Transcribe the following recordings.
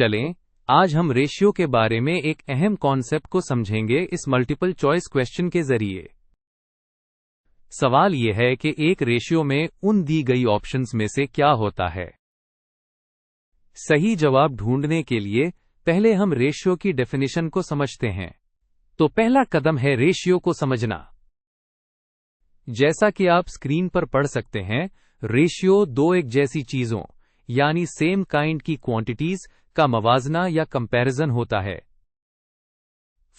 चलें, आज हम रेशियो के बारे में एक अहम कॉन्सेप्ट को समझेंगे इस मल्टीपल चॉइस क्वेश्चन के जरिए। सवाल यह है कि एक रेशियो में उन दी गई ऑप्शंस में से क्या होता है। सही जवाब ढूंढने के लिए पहले हम रेशियो की डेफिनेशन को समझते हैं। तो पहला कदम है रेशियो को समझना। जैसा कि आप स्क्रीन पर पढ़ सकते हैं, रेशियो दो एक जैसी चीजों यानी सेम काइंड की क्वांटिटीज का मवाजना या कंपैरिजन होता है।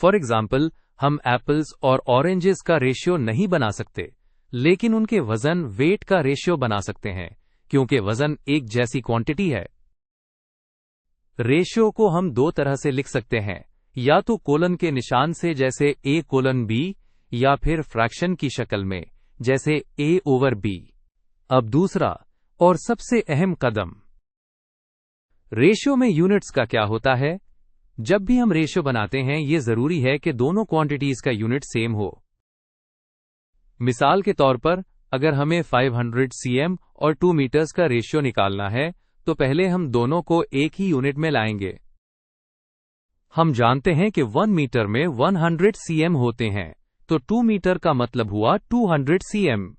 फॉर एग्जाम्पल, हम एप्पल्स और ऑरेंजेस का रेशियो नहीं बना सकते, लेकिन उनके वजन वेट का रेशियो बना सकते हैं, क्योंकि वजन एक जैसी क्वांटिटी है। रेशियो को हम दो तरह से लिख सकते हैं, या तो कोलन के निशान से जैसे a:b, या फिर फ्रैक्शन की शक्ल में जैसे a/b। अब दूसरा और सबसे अहम कदम, रेशियो में यूनिट्स का क्या होता है। जब भी हम रेशियो बनाते हैं, यह जरूरी है कि दोनों क्वांटिटीज का यूनिट सेम हो। मिसाल के तौर पर, अगर हमें 500 cm और 2 मीटर्स का रेशियो निकालना है, तो पहले हम दोनों को एक ही यूनिट में लाएंगे। हम जानते हैं कि 1 मीटर में 100 cm होते हैं, तो 2 मीटर का मतलब हुआ 200 cm।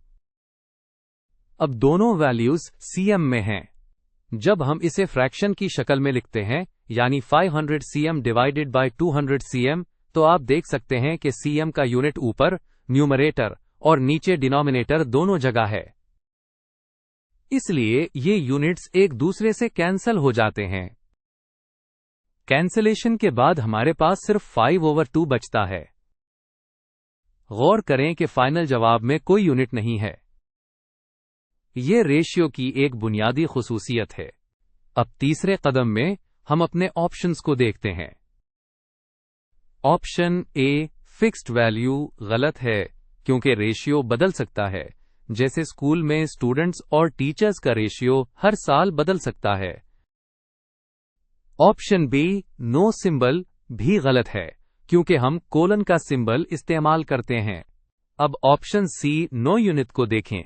अब दोनों वैल्यूज cm में हैं। जब हम इसे फ्रैक्शन की शक्ल में लिखते हैं, यानी 500 cm डिवाइडेड बाय 200 cm, तो आप देख सकते हैं कि cm का यूनिट ऊपर न्यूमरेटर और नीचे डिनोमिनेटर दोनों जगह है। इसलिए ये यूनिट्स एक दूसरे से कैंसल हो जाते हैं। कैंसलेशन के बाद हमारे पास सिर्फ 5/2 बचता है। गौर करें कि फाइनल जवाब में कोई यूनिट नहीं है। यह रेशियो की एक बुनियादी खुसूसियत है। अब तीसरे कदम में हम अपने ऑप्शंस को देखते हैं। ऑप्शन ए, फिक्स्ड वैल्यू, गलत है, क्योंकि रेशियो बदल सकता है। जैसे स्कूल में स्टूडेंट्स और टीचर्स का रेशियो हर साल बदल सकता है। ऑप्शन बी, नो सिंबल, भी गलत है, क्योंकि हम कोलन का सिंबल इस्तेमाल करते हैं। अब ऑप्शन सी, नो यूनिट को देखें।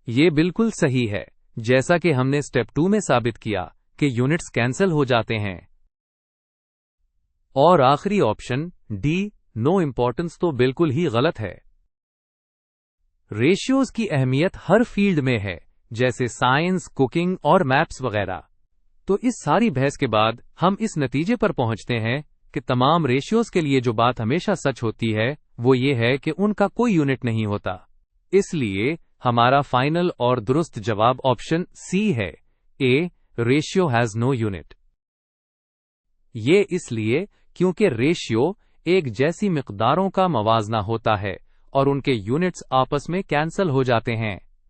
ये बिल्कुल सही है, जैसा कि हमने स्टेप 2 में साबित किया कि यूनिट्स कैंसल हो जाते हैं। और आखिरी ऑप्शन डी, नो इंपॉर्टेंस, तो बिल्कुल ही गलत है। रेशियोज की अहमियत हर फील्ड में है, जैसे साइंस, कुकिंग और मैप्स वगैरह। तो इस सारी बहस के बाद हम इस नतीजे पर पहुंचते हैं कि तमाम रेशियोज के लिए जो बात हमेशा सच होती है, वो ये है कि उनका कोई यूनिट नहीं होता। इसलिए हमारा फाइनल और दुरुस्त जवाब ऑप्शन सी है, ए, रेशियो हैज नो यूनिट। ये इसलिए क्योंकि रेशियो एक जैसी मिकदारों का मवाजना होता है और उनके यूनिट्स आपस में कैंसल हो जाते हैं।